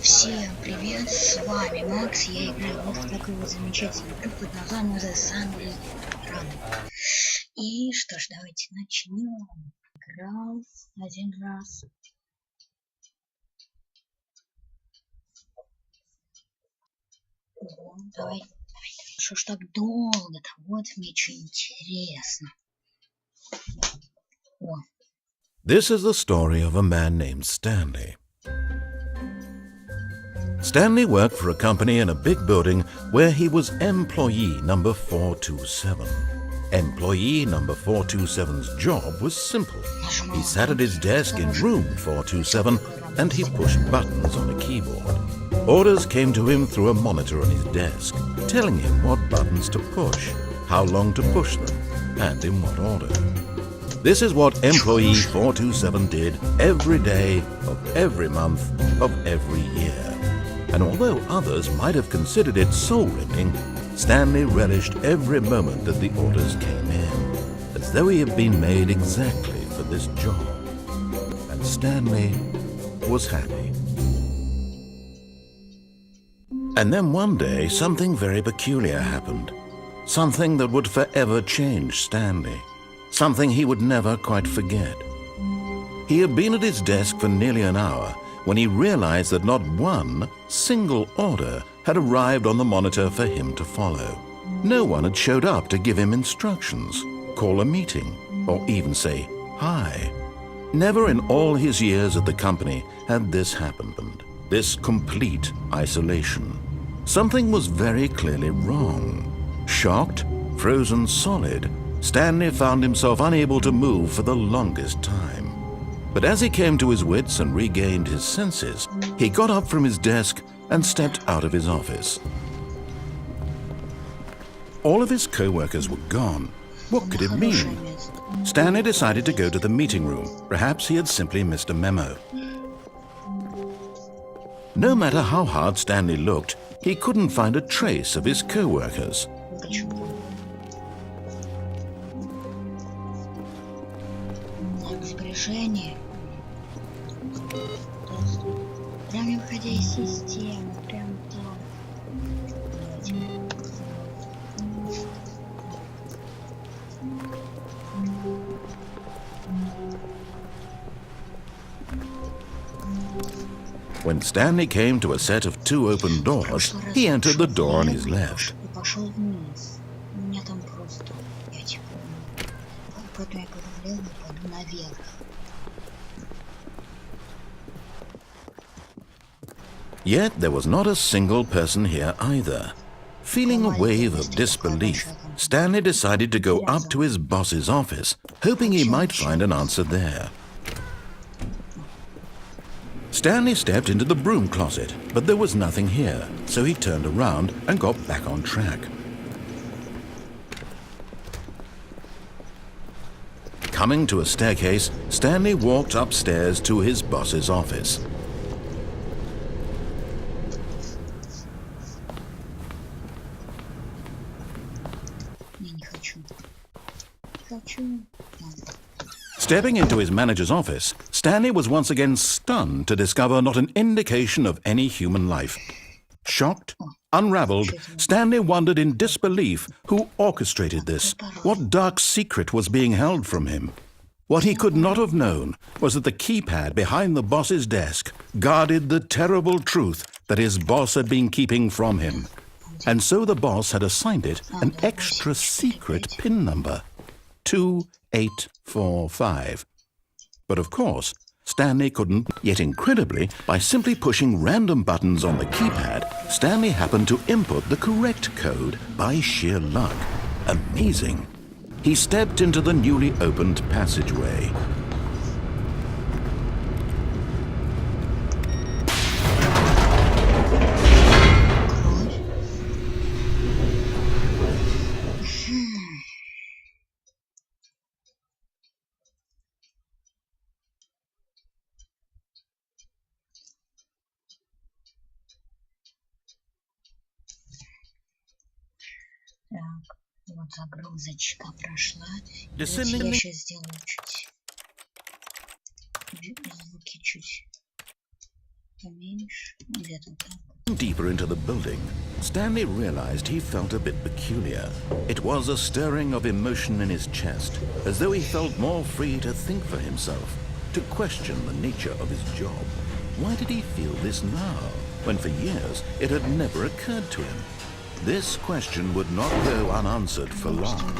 Всем привет, с вами Макс, я играю в такую замечательную игру под названием Stanley Parable. И что ж, давайте начнем. Играл один раз. О, давай. Что ж так долго-то? Вот мне что интересно. О. This is the story of a man named Stanley. Stanley worked for a company in a big building where he was employee number 427. Employee number 427's job was simple. He sat at his desk in room 427 and he pushed buttons on a keyboard. Orders came to him through a monitor on his desk, telling him what buttons to push, how long to push them, and in what order. This is what employee 427 did every day of every month of every year. And although others might have considered it soul-rending, Stanley relished every moment that the orders came in, as though he had been made exactly for this job. And Stanley was happy. And then one day, something very peculiar happened. Something that would forever change Stanley. Something he would never quite forget. He had been at his desk for nearly an hour when he realized that not one single order had arrived on the monitor for him to follow. No one had showed up to give him instructions, call a meeting, or even say hi. Never in all his years at the company had this happened, this complete isolation. Something was very clearly wrong. Shocked, frozen solid, Stanley found himself unable to move for the longest time. But as he came to his wits and regained his senses, he got up from his desk and stepped out of his office. All of his co-workers were gone. What could it mean? Stanley decided to go to the meeting room. Perhaps he had simply missed a memo. No matter how hard Stanley looked, he couldn't find a trace of his co-workers. Сбережение. Прям не выходя из системы, прям так. When Stanley came to a set of two open doors, he entered the door on his left. Пошел вниз. У меня там просто, я типа, потом я пойду влево, пойду наверх. Yet there was not a single person here either. Feeling a wave of disbelief, Stanley decided to go up to his boss's office, hoping he might find an answer there. Stanley stepped into the broom closet, but there was nothing here, so he turned around and got back on track. Coming to a staircase, Stanley walked upstairs to his boss's office. Stepping into his manager's office, Stanley was once again stunned to discover not an indication of any human life. Shocked, unraveled, Stanley wondered in disbelief who orchestrated this, what dark secret was being held from him. What he could not have known was that the keypad behind the boss's desk guarded the terrible truth that his boss had been keeping from him. And so the boss had assigned it an extra secret PIN number, 2845. But of course, Stanley couldn't, yet incredibly, by simply pushing random buttons on the keypad, Stanley happened to input the correct code by sheer luck. Amazing. He stepped into the newly opened passageway. Так, вот загрузочка прошла. Я сейчас сделаю чуть звуки чуть Поменьше. Где-то так. Deeper into the building, Stanley realized he felt a bit peculiar. It was a stirring of emotion in his chest, as though he felt more free to think for himself, to question the nature of his job. Why did he feel this now, when for years it had never occurred to him? This question would not go unanswered for long.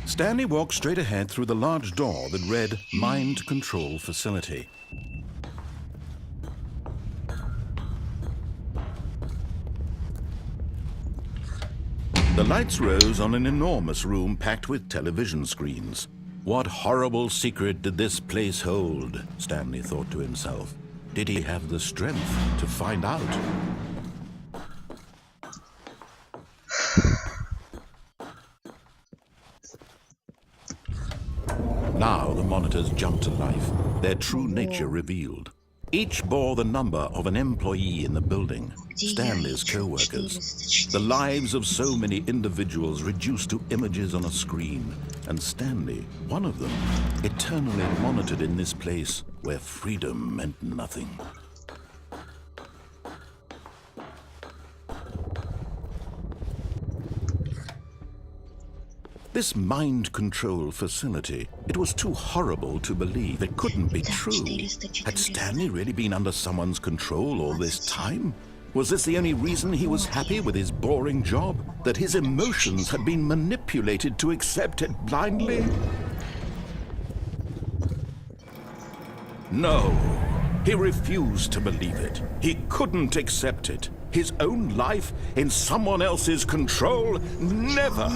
Stanley walked straight ahead through the large door that read Mind Control Facility. The lights rose on an enormous room packed with television screens. What horrible secret did this place hold? Stanley thought to himself. Did he have the strength to find out? Now the monitors jumped to life, their true nature revealed. Each bore the number of an employee in the building, Stanley's co-workers. The lives of so many individuals reduced to images on a screen, and Stanley, one of them, eternally monitored in this place where freedom meant nothing. This mind control facility, it was too horrible to believe. It couldn't be true. Had Stanley really been under someone's control all this time? Was this the only reason he was happy with his boring job? That his emotions had been manipulated to accept it blindly? No, he refused to believe it. He couldn't accept it. His own life in someone else's control? Never!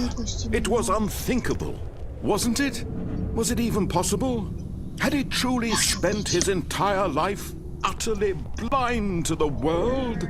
It was unthinkable, wasn't it? Was it even possible? Had he truly spent his entire life utterly blind to the world?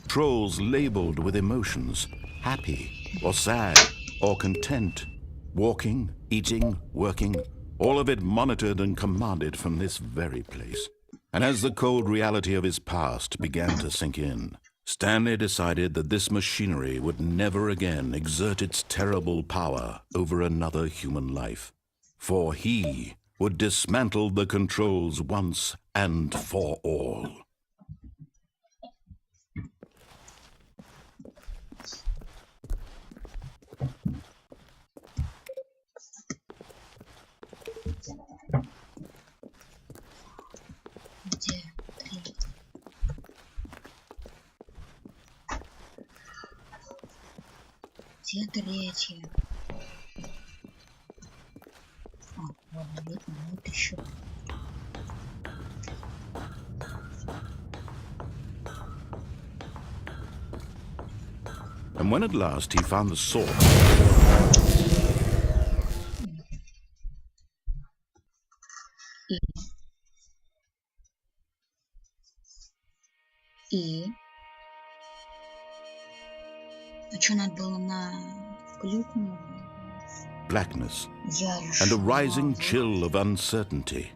Trolls labeled with emotions, happy or sad or content, walking, eating, working, all of it monitored and commanded from this very place. And as the cold reality of his past began to sink in, Stanley decided that this machinery would never again exert its terrible power over another human life, for he would dismantle the controls once and for all. Где третья? Ладно, видно, вот еще. And when at last he found the sword, И? А что надо было на клюкну? blackness and a rising chill of uncertainty.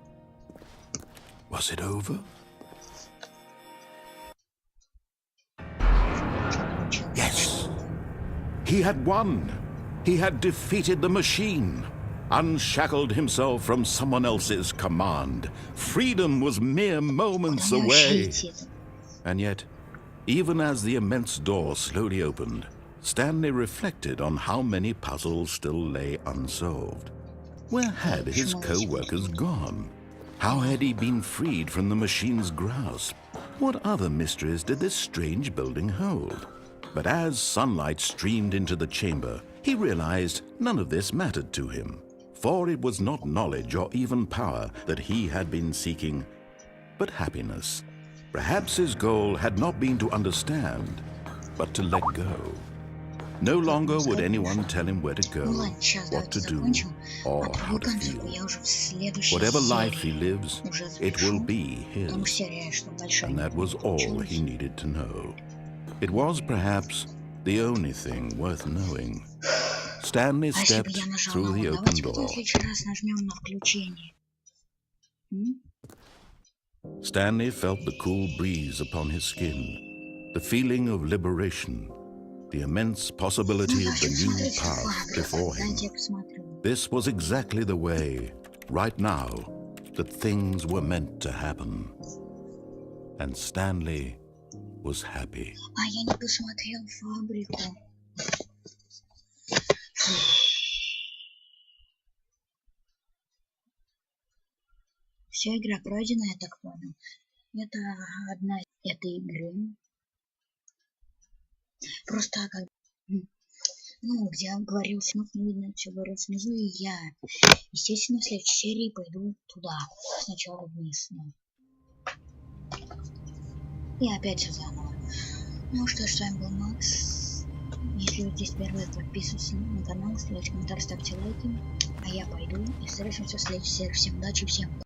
Was it over? Yes! He had won! He had defeated the machine, unshackled himself from someone else's command. Freedom was mere moments away. And yet, even as the immense door slowly opened, Stanley reflected on how many puzzles still lay unsolved. Where had his co-workers gone? How had he been freed from the machine's grasp? What other mysteries did this strange building hold? But as sunlight streamed into the chamber, he realized none of this mattered to him, for it was not knowledge or even power that he had been seeking, but happiness. Perhaps his goal had not been to understand, but to let go. No longer would anyone tell him where to go, what to do, or how to feel. Whatever life he lives, it will be his. And that was all he needed to know. It was perhaps the only thing worth knowing. Stanley stepped through the open door. Stanley felt the cool breeze upon his skin, the feeling of liberation. the immense possibility of the new path before him. Дайте я посмотрю. This was exactly the way, right now, that things were meant to happen. And Stanley was happy. А я не посмотрел фабрику. Вся игра пройдена, я так понял. Это одна этой игры. Просто как... Ну, где говорился, но не видно, все говорил снизу, и я, естественно, в следующей серии пойду туда. Сначала вниз, да. И опять все заново. Ну что ж, с вами был Макс. Если вы здесь первый, подписывайтесь на канал, ставьте комментарии, ставьте лайки. А я пойду и встретимся в следующей серии. Всем удачи, всем пока.